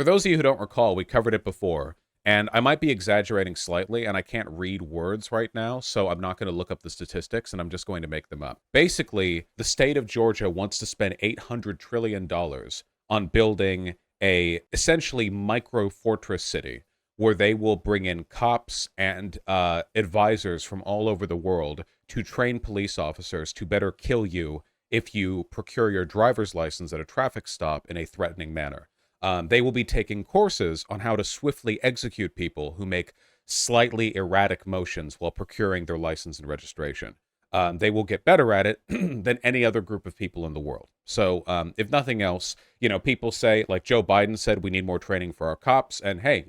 For those of you who don't recall, we covered it before, and I might be exaggerating slightly, and I can't read words right now, so I'm not going to look up the statistics, and I'm just going to make them up. Basically, the state of Georgia wants to spend $800 trillion on building a essentially micro fortress city where they will bring in cops and advisors from all over the world to train police officers to better kill you if you procure your driver's license at a traffic stop in a threatening manner. They will be taking courses on how to swiftly execute people who make slightly erratic motions while procuring their license and registration. They will get better at it than any other group of people in the world. So if nothing else, people say, like Joe Biden said, we need more training for our cops. And hey,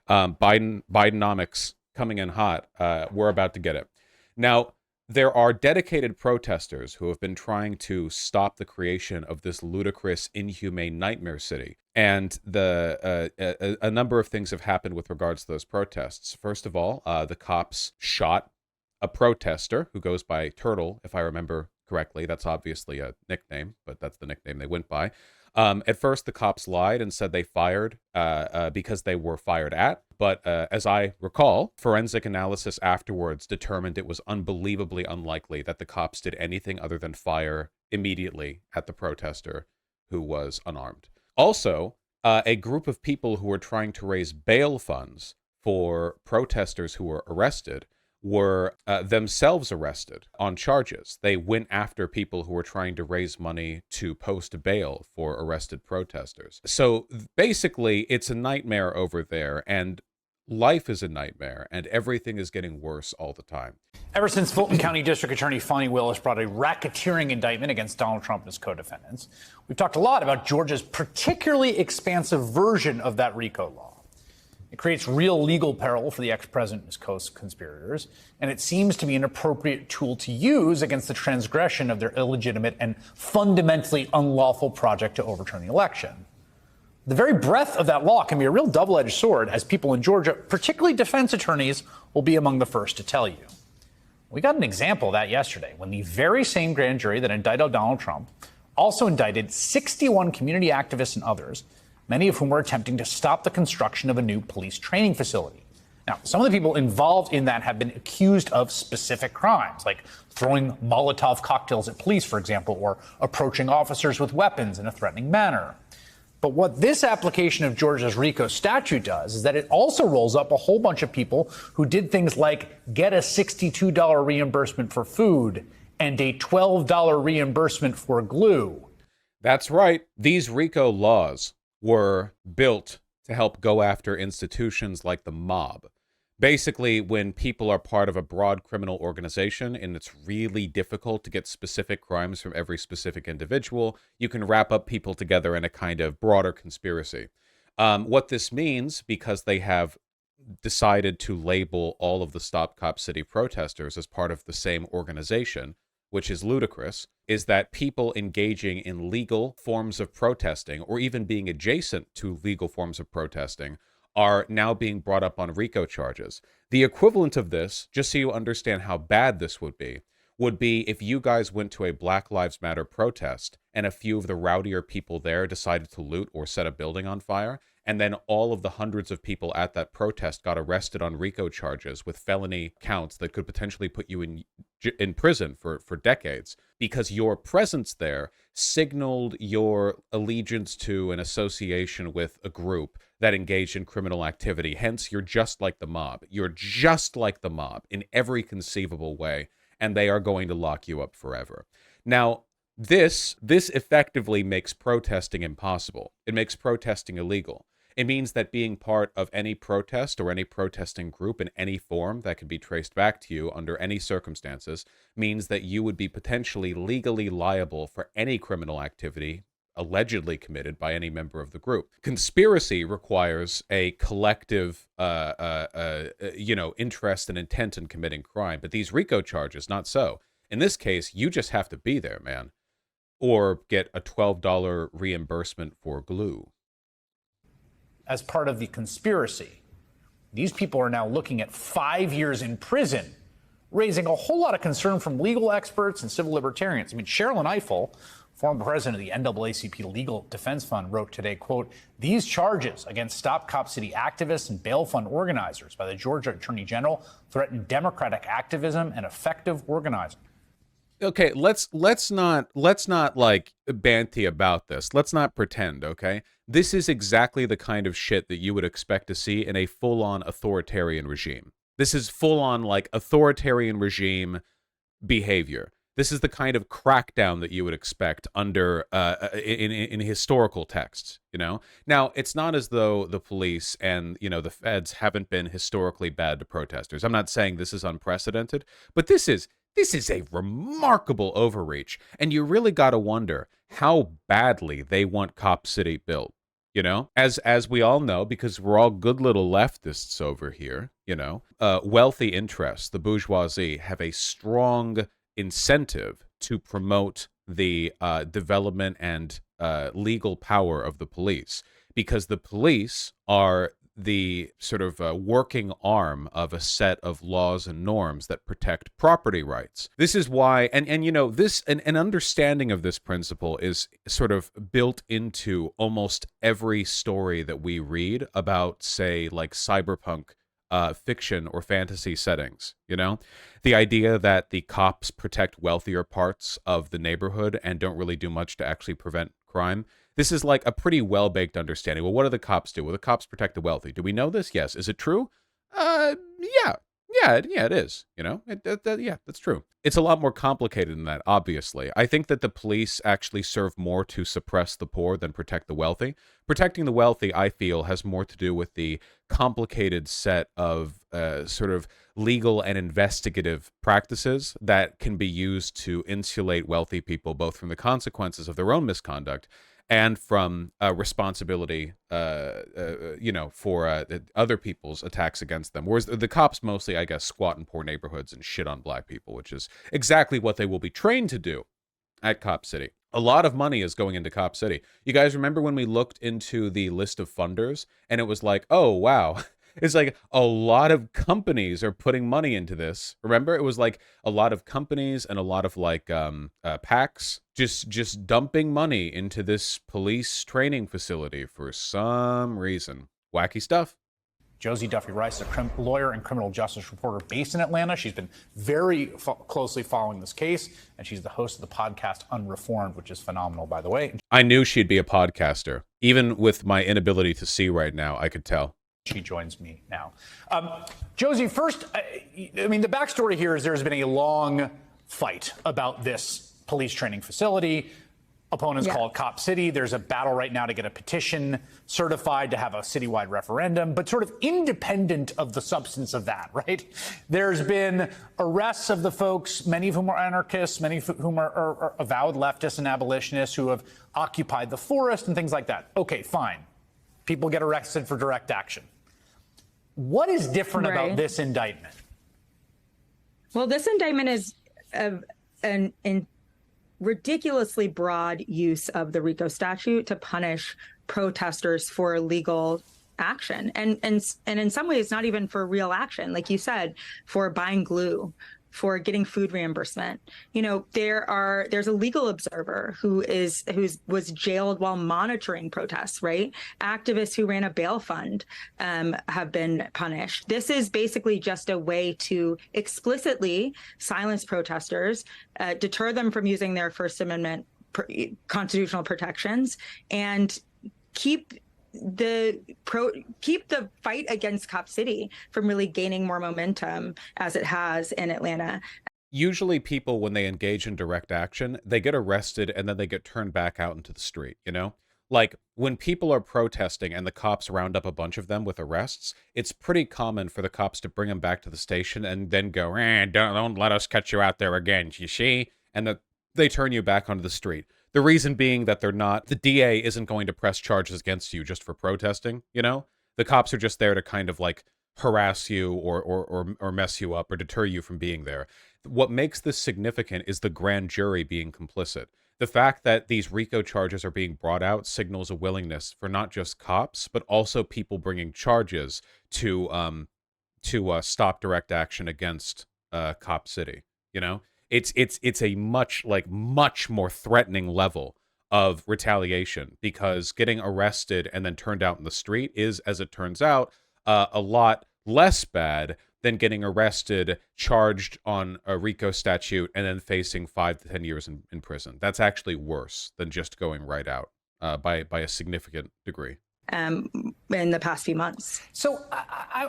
Bidenomics coming in hot. We're about to get it. Now, there are dedicated protesters who have been trying to stop the creation of this ludicrous, inhumane nightmare city. And a number of things have happened with regards to those protests. First of all, the cops shot a protester who goes by Turtle, if I remember correctly. That's obviously a nickname, but that's the nickname they went by. At first, the cops lied and said they fired because they were fired at. But as I recall, forensic analysis afterwards determined it was unbelievably unlikely that the cops did anything other than fire immediately at the protester who was unarmed. Also, a group of people who were trying to raise bail funds for protesters who were arrested were themselves arrested on charges. They went after people who were trying to raise money to post bail for arrested protesters. So basically, it's a nightmare over there, and life is a nightmare, and everything is getting worse all the time. Ever since Fulton County District Attorney Fani Willis brought a racketeering indictment against Donald Trump and his co-defendants, we've talked a lot about Georgia's particularly expansive version of that RICO law. It creates real legal peril for the ex-president and his co-conspirators, and it seems to be an appropriate tool to use against the transgression of their illegitimate and fundamentally unlawful project to overturn the election. The very breadth of that law can be a real double-edged sword, as people in Georgia, particularly defense attorneys, will be among the first to tell you. We got an example of that yesterday when the very same grand jury that indicted Donald Trump also indicted 61 community activists and others, many of whom were attempting to stop the construction of a new police training facility. Now, some of the people involved in that have been accused of specific crimes, like throwing Molotov cocktails at police, for example, or approaching officers with weapons in a threatening manner. But what this application of Georgia's RICO statute does is that it also rolls up a whole bunch of people who did things like get a $62 reimbursement for food and a $12 reimbursement for glue. That's right. These RICO laws were built to help go after institutions like the mob. Basically, when people are part of a broad criminal organization and it's really difficult to get specific crimes from every specific individual, you can wrap up people together in a kind of broader conspiracy. What this means, because they have decided to label all of the Stop Cop City protesters as part of the same organization, which is ludicrous, is that people engaging in legal forms of protesting, or even being adjacent to legal forms of protesting, are now being brought up on RICO charges. The equivalent of this, just so you understand how bad this would be if you guys went to a Black Lives Matter protest and a few of the rowdier people there decided to loot or set a building on fire, and then all of the hundreds of people at that protest got arrested on RICO charges with felony counts that could potentially put you in prison for decades, because your presence there signaled your allegiance to an association with a group that engaged in criminal activity. Hence, you're just like the mob. You're just like the mob in every conceivable way, and they are going to lock you up forever. Now, this effectively makes protesting impossible. It makes protesting illegal. It means that being part of any protest or any protesting group in any form that can be traced back to you under any circumstances means that you would be potentially legally liable for any criminal activity allegedly committed by any member of the group. Conspiracy requires a collective, interest and intent in committing crime, but these RICO charges, not so. In this case, you just have to be there, man, or get a $12 reimbursement for glue. As part of the conspiracy, these people are now looking at 5 years in prison raising a whole lot of concern from legal experts and civil libertarians. I mean, Sherilyn Ifill, former president of the NAACP Legal Defense Fund, wrote today, quote, "These charges against Stop Cop City activists and bail fund organizers by the Georgia Attorney General threaten democratic activism and effective organizing." Okay, let's not like banty about this. Let's not pretend, okay? This is exactly the kind of shit that you would expect to see in a full-on authoritarian regime. This is full-on like authoritarian regime behavior. This is the kind of crackdown that you would expect under in historical texts, you know? Now, it's not as though the police and, you know, the feds haven't been historically bad to protesters. I'm not saying this is unprecedented, but this is a remarkable overreach, and you really got to wonder how badly they want Cop City built. You know, as we all know, because we're all good little leftists over here, you know, wealthy interests, the bourgeoisie, have a strong incentive to promote the development and legal power of the police, because the police are the sort of working arm of a set of laws and norms that protect property rights. This is why, and you know, this an understanding of this principle is sort of built into almost every story that we read about, say, like cyberpunk fiction or fantasy settings. You know, the idea that the cops protect wealthier parts of the neighborhood and don't really do much to actually prevent crime. This is like a pretty well-baked understanding. Well, what do the cops do? Well, the cops protect the wealthy. Do we know this? Yes. Is it true? Yeah, it is. You know, yeah, that's true. It's a lot more complicated than that, obviously. I think that the police actually serve more to suppress the poor than protect the wealthy. Protecting the wealthy, I feel, has more to do with the complicated set of sort of legal and investigative practices that can be used to insulate wealthy people both from the consequences of their own misconduct and from responsibility, you know, for other people's attacks against them. Whereas the cops mostly, I guess, squat in poor neighborhoods and shit on black people, which is exactly what they will be trained to do at Cop City. A lot of money is going into Cop City. You guys remember when we looked into the list of funders and it was like, oh, wow. It's like a lot of companies are putting money into this. Remember, it was like a lot of companies and a lot of like PACs just dumping money into this police training facility for some reason. Wacky stuff. Josie Duffy Rice is a lawyer and criminal justice reporter based in Atlanta. She's been very closely following this case, and she's the host of the podcast Unreformed, which is phenomenal, by the way. I knew she'd be a podcaster. Even with my inability to see right now, I could tell. She joins me now. Josie, first, I mean, the backstory here is there's been a long fight about this police training facility. Opponents call it Cop City. There's a battle right now to get a petition certified to have a citywide referendum, but sort of independent of the substance of that, right? There's been arrests of the folks, many of whom are anarchists, many of whom are avowed leftists and abolitionists who have occupied the forest and things like that. Okay, fine. People get arrested for direct action. What is different about this indictment? Well, this indictment is an ridiculously broad use of the RICO statute to punish protesters for illegal action. And in some ways, not even for real action, like you said, for buying glue, for getting food reimbursement. You know, there's a legal observer who was jailed while monitoring protests, right? Activists who ran a bail fund have been punished. This is basically just a way to explicitly silence protesters, deter them from using their First Amendment constitutional protections, and keep the fight against Cop City from really gaining more momentum as it has in Atlanta. Usually people, when they engage in direct action, they get arrested and then they get turned back out into the street, you know? Like, when people are protesting and the cops round up a bunch of them with arrests, it's pretty common for the cops to bring them back to the station and then go, don't let us catch you out there again, you see? And they turn you back onto the street. The reason being that the DA isn't going to press charges against you just for protesting, you know? The cops are just there to kind of like harass you or mess you up or deter you from being there. What makes this significant is the grand jury being complicit. The fact that these RICO charges are being brought out signals a willingness for not just cops, but also people bringing charges to stop direct action against Cop City. You know, it's a much more threatening level of retaliation, because getting arrested and then turned out in the street is, as it turns out, a lot less bad than getting arrested, charged on a RICO statute, and then facing 5 to 10 years in prison. That's actually worse than just going right out by a significant degree. In the past few months. So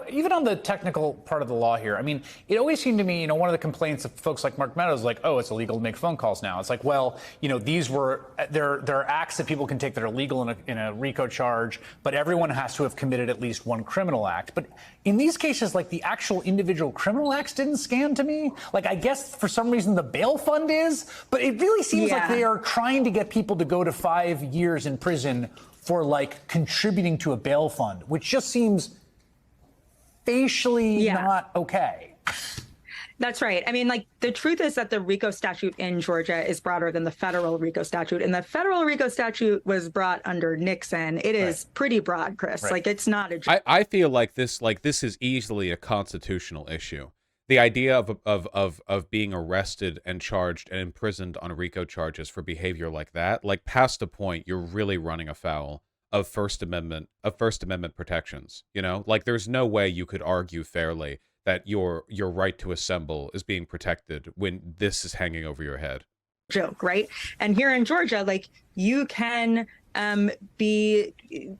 even on the technical part of the law here, I mean, it always seemed to me, one of the complaints of folks like Mark Meadows, like, oh, it's illegal to make phone calls now. It's like, well, these were, there are acts that people can take that are legal in a RICO charge, but everyone has to have committed at least one criminal act. But in these cases, like, the actual individual criminal acts didn't scan to me. Like, I guess for some reason the bail fund is, but it really seems like they are trying to get people to go to 5 years in prison for, like, contributing to a bail fund, which just seems facially not okay. That's right. I mean, like, the truth is that the RICO statute in Georgia is broader than the federal RICO statute. And the federal RICO statute was brought under Nixon. It is pretty broad, Chris. Like, it's not a... I feel like this is easily a constitutional issue. The idea of being arrested and charged and imprisoned on RICO charges for behavior like that, like, past a point, you're really running afoul of First Amendment protections. Like, there's no way you could argue fairly that your right to assemble is being protected when this is hanging over your head. Joke, right? And here in Georgia, like, you can be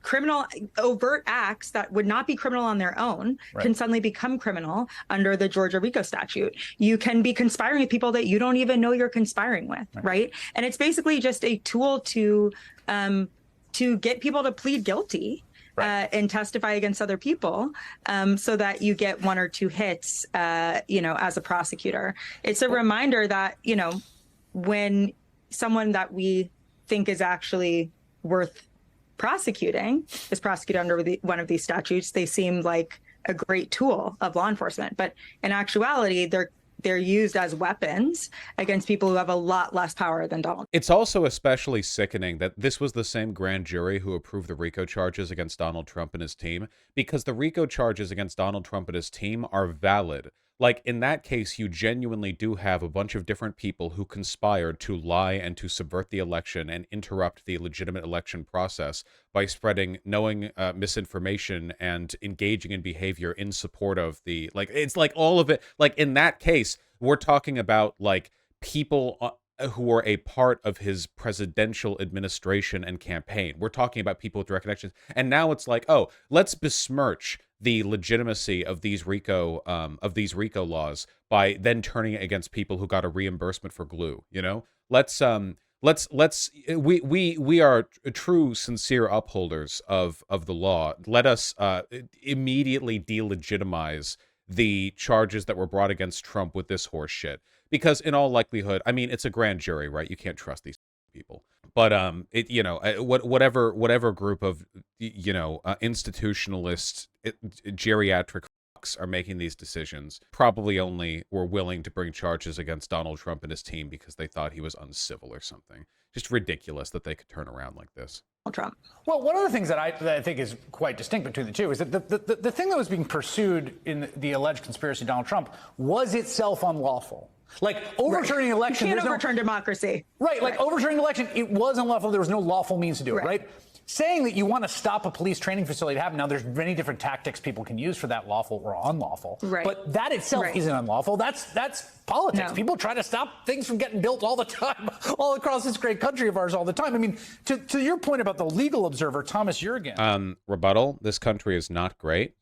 criminal, overt acts that would not be criminal on their own can suddenly become criminal under the Georgia RICO statute. You can be conspiring with people that you don't even know you're conspiring with, right? And it's basically just a tool to get people to plead guilty and testify against other people, so that you get 1 or 2 hits, as a prosecutor. It's a reminder that, when someone that we think is actually worth prosecuting is prosecuted under one of these statutes, they seem like a great tool of law enforcement. But in actuality, they're used as weapons against people who have a lot less power than Donald. It's also especially sickening that this was the same grand jury who approved the RICO charges against Donald Trump and his team, because the RICO charges against Donald Trump and his team are valid. Like, in that case, you genuinely do have a bunch of different people who conspired to lie and to subvert the election and interrupt the legitimate election process by spreading knowing misinformation and engaging in behavior in support of the, like, it's like all of it. Like, in that case, we're talking about, like, people who were a part of his presidential administration and campaign. We're talking about people with direct connections. And now it's like, oh, let's besmirch the legitimacy of these RICO laws by then turning it against people who got a reimbursement for glue. We are true, sincere upholders of the law. Let us immediately delegitimize the charges that were brought against Trump with this horse shit. Because in all likelihood, I mean, it's a grand jury, right? You can't trust these people. But whatever group of institutionalist geriatric fucks are making these decisions probably only were willing to bring charges against Donald Trump and his team because they thought he was uncivil or something. Just ridiculous that they could turn around like this. Trump. Well, one of the things that I think is quite distinct between the two is that the thing that was being pursued in the alleged conspiracy of Donald Trump was itself unlawful. Like, overturning an election. You can't overturn democracy. Like, overturning an election, it was unlawful. There was no lawful means to do it, right? Saying that you want to stop a police training facility to happen. Now, there's many different tactics people can use for that, lawful or unlawful. But that itself isn't unlawful. That's politics. No. People try to stop things from getting built all the time, all across this great country of ours all the time. I mean, to your point about the legal observer, Thomas Jurgen. Rebuttal, this country is not great.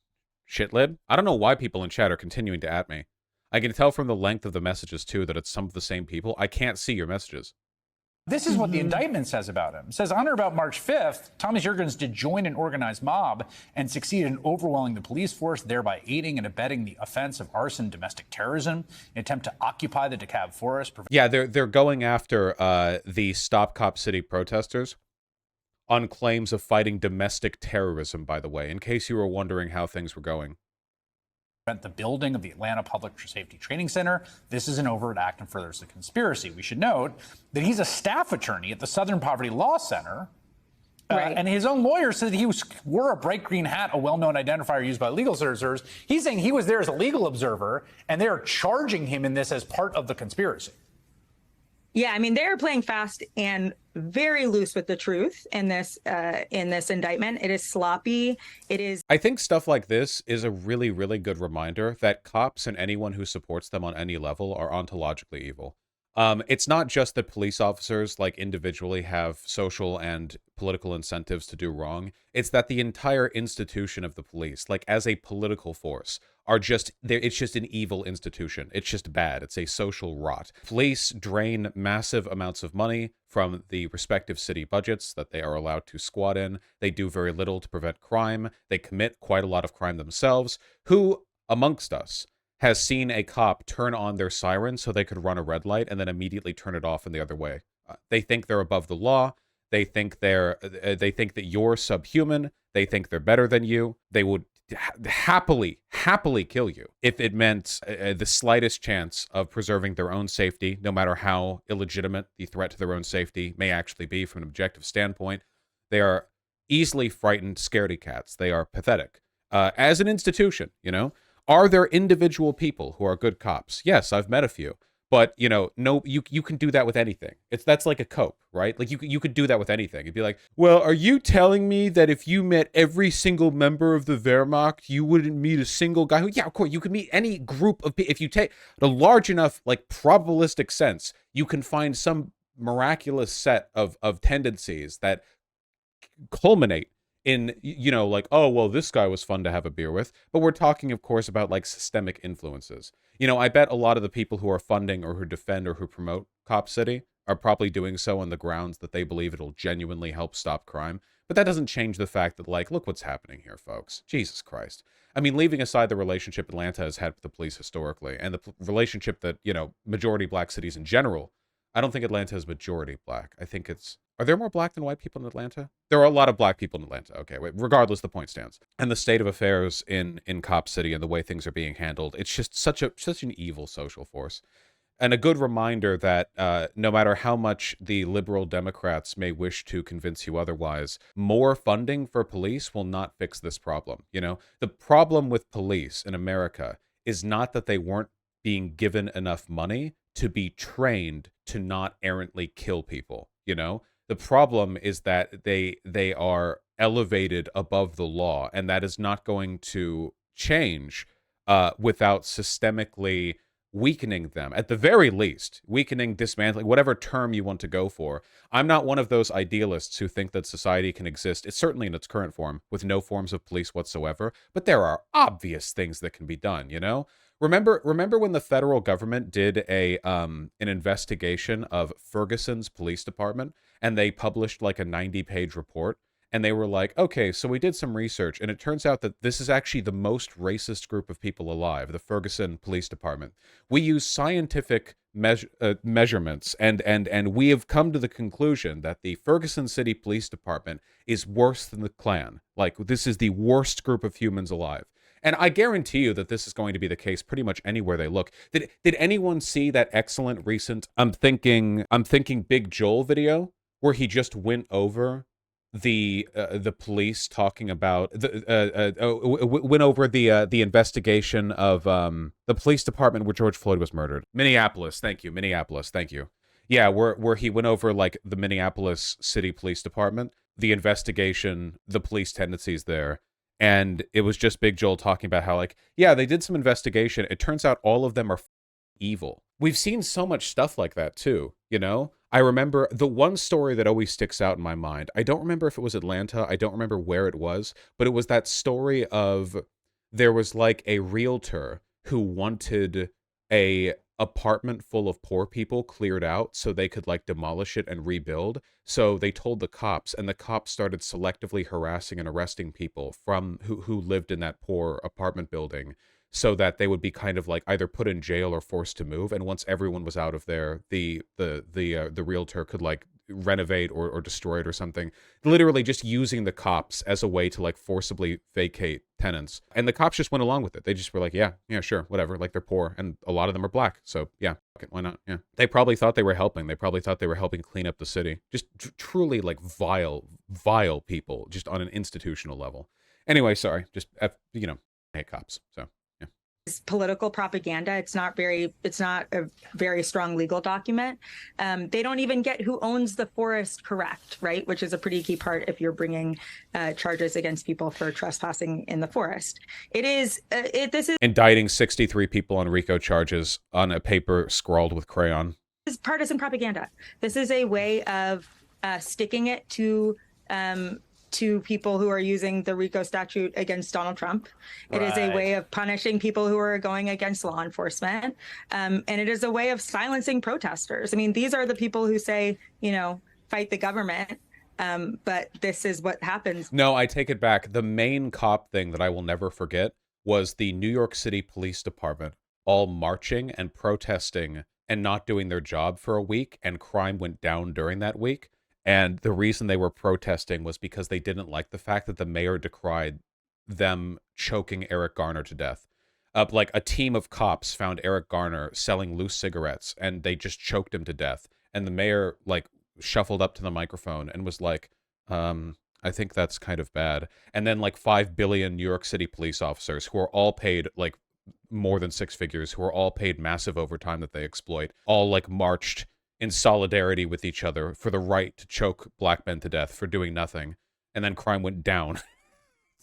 Shitlib. I don't know why people in chat are continuing to at me. I can tell from the length of the messages, too, that it's some of the same people. I can't see your messages. This is what the indictment says about him. It says, on or about March 5th, Thomas Jurgens did join an organized mob and succeeded in overwhelming the police force, thereby aiding and abetting the offense of arson, domestic terrorism, an attempt to occupy the DeKalb Forest. Yeah, they're going after the Stop Cop City protesters on claims of fighting domestic terrorism, by the way, in case you were wondering how things were going. The building of the Atlanta Public Safety Training Center. This is an overt act and furthers the conspiracy. We should note that he's a staff attorney at the Southern Poverty Law Center Right. And his own lawyer said he wore a bright green hat, a well-known identifier used by legal observers. He's saying he was there as a legal observer, and they're charging him in this as part of the conspiracy. Yeah, I mean, they're playing fast and very loose with the truth in this indictment. It is sloppy. It is. I think stuff like this is a really, really good reminder that cops and anyone who supports them on any level are ontologically evil. It's not just that police officers, like, individually have social and political incentives to do wrong. It's that the entire institution of the police, like, as a political force, are just there. It's just an evil institution. It's just bad. It's a social rot. Police drain massive amounts of money from the respective city budgets that they are allowed to squat in. They do very little to prevent crime. They commit quite a lot of crime themselves. Who amongst us has seen a cop turn on their siren so they could run a red light and then immediately turn it off in the other way? They think they're above the law. They think they think that you're subhuman. They think they're better than you. They would happily kill you if it meant the slightest chance of preserving their own safety, no matter how illegitimate the threat to their own safety may actually be from an objective standpoint. They are easily frightened scaredy cats. They are pathetic. As an institution, you know, are there individual people who are good cops? Yes, I've met a few. But, you know, no, you can do that with anything. That's like a cope, right? Like, you could do that with anything. You'd be like, well, are you telling me that if you met every single member of the Wehrmacht, you wouldn't meet a single guy who, yeah, of course, you could meet any group of people. If you take a large enough, like, probabilistic sense, you can find some miraculous set of tendencies that culminate in, you know, like, oh, well, this guy was fun to have a beer with. But we're talking, of course, about, like, systemic influences. You know, I bet a lot of the people who are funding or who defend or who promote Cop City are probably doing so on the grounds that they believe it'll genuinely help stop crime. But that doesn't change the fact that, like, look what's happening here, folks. Jesus Christ. I mean, leaving aside the relationship Atlanta has had with the police historically, and the relationship that, you know, majority black cities in general, I don't think Atlanta is majority black. I think it's... Are there more black than white people in Atlanta? There are a lot of black people in Atlanta. Okay, regardless, the point stands. And the state of affairs in Cop City and the way things are being handled, it's just such an evil social force. And a good reminder that no matter how much the liberal Democrats may wish to convince you otherwise, more funding for police will not fix this problem. You know, the problem with police in America is not that they weren't being given enough money to be trained to not errantly kill people, you know? The problem is that they are elevated above the law, and that is not going to change without systemically weakening them. At the very least, weakening, dismantling, whatever term you want to go for. I'm not one of those idealists who think that society can exist, it's certainly in its current form, with no forms of police whatsoever, but there are obvious things that can be done, you know? Remember when the federal government did an investigation of Ferguson's police department, and they published like a 90-page report, and they were like, okay, so we did some research, and it turns out that this is actually the most racist group of people alive, the Ferguson Police Department. We use scientific measurements, and we have come to the conclusion that the Ferguson City Police Department is worse than the Klan. Like, this is the worst group of humans alive. And I guarantee you that this is going to be the case pretty much anywhere they look. Did anyone see that excellent recent I'm thinking Big Joel video where he just went over the police talking about went over the investigation of the police department where George Floyd was murdered? Minneapolis, thank you. Yeah, where he went over like the Minneapolis City Police Department, the investigation, the police tendencies there. And it was just Big Joel talking about how, like, yeah, they did some investigation. It turns out all of them are evil. We've seen so much stuff like that, too, you know? I remember the one story that always sticks out in my mind. I don't remember if it was Atlanta. I don't remember where it was. But it was that story of there was, like, a realtor who wanted a apartment full of poor people cleared out so they could like demolish it and rebuild. So they told the cops, and the cops started selectively harassing and arresting people from who lived in that poor apartment building so that they would be kind of like either put in jail or forced to move. And once everyone was out of there, the realtor could like renovate or destroy it or something. Literally just using the cops as a way to like forcibly vacate tenants. And the cops just went along with it. They just were like, yeah, sure, whatever. Like they're poor and a lot of them are black. So yeah, fuck it, why not? Yeah. They probably thought they were helping. They probably thought they were helping clean up the city. Just truly like vile people just on an institutional level. Anyway, sorry. Just, I hate cops. So. Political propaganda. It's not a very strong legal document. They don't even get who owns the forest correct, right? Which is a pretty key part if you're bringing charges against people for trespassing in the forest. This is indicting 63 people on RICO charges on a paper scrawled with crayon. This is partisan propaganda. This is a way of sticking it to people who are using the RICO statute against Donald Trump. It is a way of punishing people who are going against law enforcement. And it is a way of silencing protesters. I mean, these are the people who say, fight the government. But this is what happens. No, I take it back. The main cop thing that I will never forget was the New York City Police Department all marching and protesting and not doing their job for a week, and crime went down during that week. And the reason they were protesting was because they didn't like the fact that the mayor decried them choking Eric Garner to death. Like a team of cops found Eric Garner selling loose cigarettes and they just choked him to death. And the mayor like shuffled up to the microphone and was like, I think that's kind of bad. And then like 5 billion New York City police officers who are all paid like more than six figures, who are all paid massive overtime that they exploit, all like marched in solidarity with each other for the right to choke black men to death for doing nothing. And then crime went down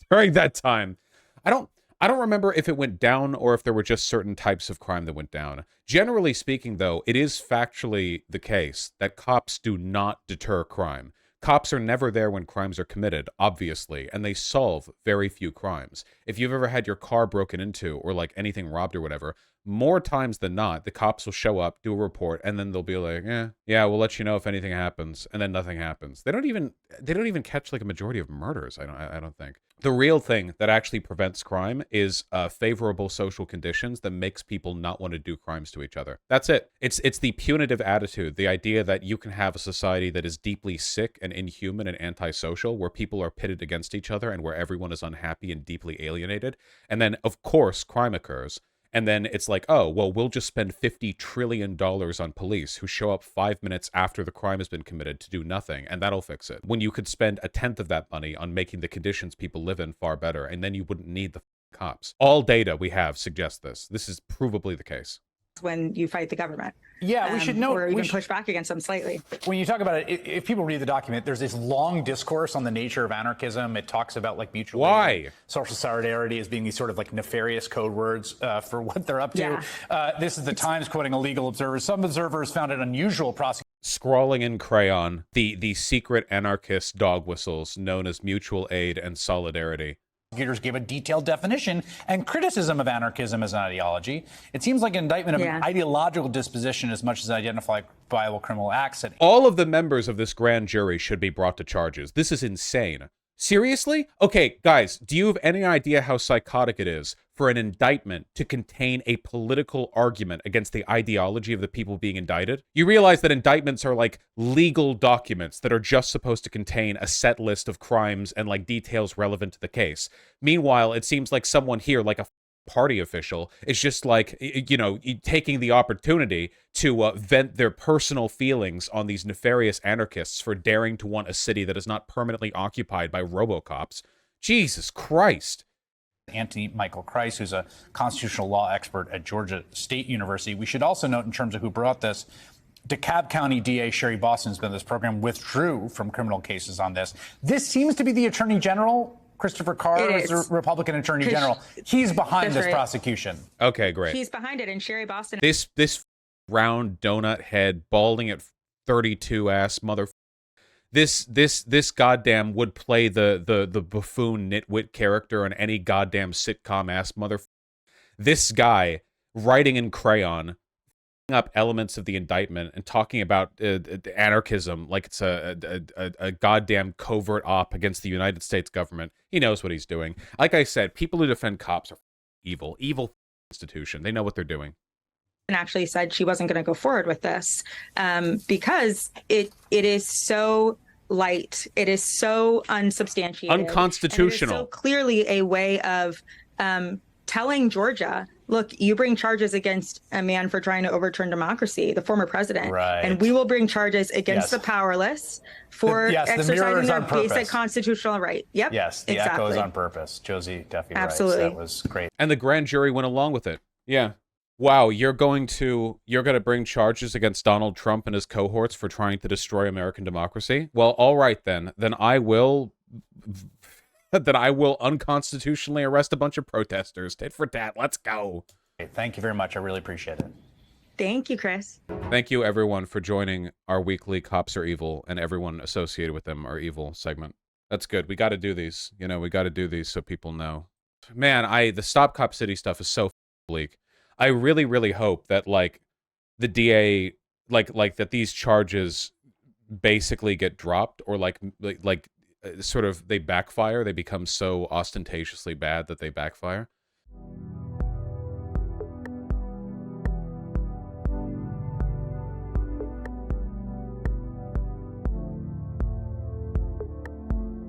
during that time. I don't remember if it went down or if there were just certain types of crime that went down. Generally speaking, though, it is factually the case that cops do not deter crime. Cops are never there when crimes are committed, obviously, and they solve very few crimes. If you've ever had your car broken into or like anything robbed or whatever, more times than not, the cops will show up, do a report, and then they'll be like, yeah, we'll let you know if anything happens, and then nothing happens. They don't even catch like a majority of murders, I don't think. The real thing that actually prevents crime is favorable social conditions that makes people not want to do crimes to each other. That's it. It's the punitive attitude, the idea that you can have a society that is deeply sick and inhuman and antisocial, where people are pitted against each other and where everyone is unhappy and deeply alienated. And then, of course, crime occurs. And then it's like, oh, well, we'll just spend $50 trillion on police who show up 5 minutes after the crime has been committed to do nothing, and that'll fix it. When you could spend a tenth of that money on making the conditions people live in far better, and then you wouldn't need the cops. All data we have suggests this. This is provably the case. When you fight the government. Yeah, we should know. Or even push back against them slightly. When you talk about it, if people read the document, there's this long discourse on the nature of anarchism. It talks about like mutual aid, social solidarity as being these sort of like nefarious code words for what they're up to. Yeah. This is the Times quoting a legal observer. Some observers found it unusual scrawling in crayon the secret anarchist dog whistles known as mutual aid and solidarity. Prosecutors gave a detailed definition and criticism of anarchism as an ideology. It seems like an indictment of an ideological disposition as much as identifiable criminal acts. All of the members of this grand jury should be brought to charges. This is insane. Seriously? Okay, guys, do you have any idea how psychotic it is for an indictment to contain a political argument against the ideology of the people being indicted? You realize that indictments are like legal documents that are just supposed to contain a set list of crimes and like details relevant to the case. Meanwhile, it seems like someone here, like a party official, is just like, taking the opportunity to vent their personal feelings on these nefarious anarchists for daring to want a city that is not permanently occupied by robocops. Jesus Christ. Anthony Michael Kreis, who's a constitutional law expert at Georgia State University. We should also note, in terms of who brought this, DeKalb County DA Sherry Boston has been in this program, withdrew from criminal cases on this. This seems to be the Attorney General. Christopher Carr is the Republican Attorney General. He's behind this prosecution. Okay, great. He's behind it, and Sherry Boston. This round donut head, balding at 32 ass mother. This goddamn would play the buffoon nitwit character on any goddamn sitcom ass mother. This guy writing in crayon up elements of the indictment and talking about anarchism like it's a goddamn covert op against the United States government. He knows what he's doing. Like I said, people who defend cops are evil institution. They know what they're doing. actually said she wasn't going to go forward with this because it is so light. It is so unsubstantiated. Unconstitutional. And it is so clearly a way of telling Georgia, look, you bring charges against a man for trying to overturn democracy, the former president, right, and we will bring charges against the powerless for exercising their basic constitutional right. Yep. Yes, the echo is on purpose. Josie Duffy writes. That was great. And the grand jury went along with it. Yeah. Wow, you're going to bring charges against Donald Trump and his cohorts for trying to destroy American democracy? Well, all right then. Then I will unconstitutionally arrest a bunch of protesters. Tit for tat. Let's go. Thank you very much. I really appreciate it. Thank you, Chris. Thank you, everyone, for joining our weekly Cops Are Evil and everyone associated with them are evil segment. That's good. We got to do these. You know, we got to do these so people know. Man, the Stop Cop City stuff is so bleak. I really, really hope that, like, the DA, like that these charges basically get dropped, or sort of they backfire. They become so ostentatiously bad that they backfire.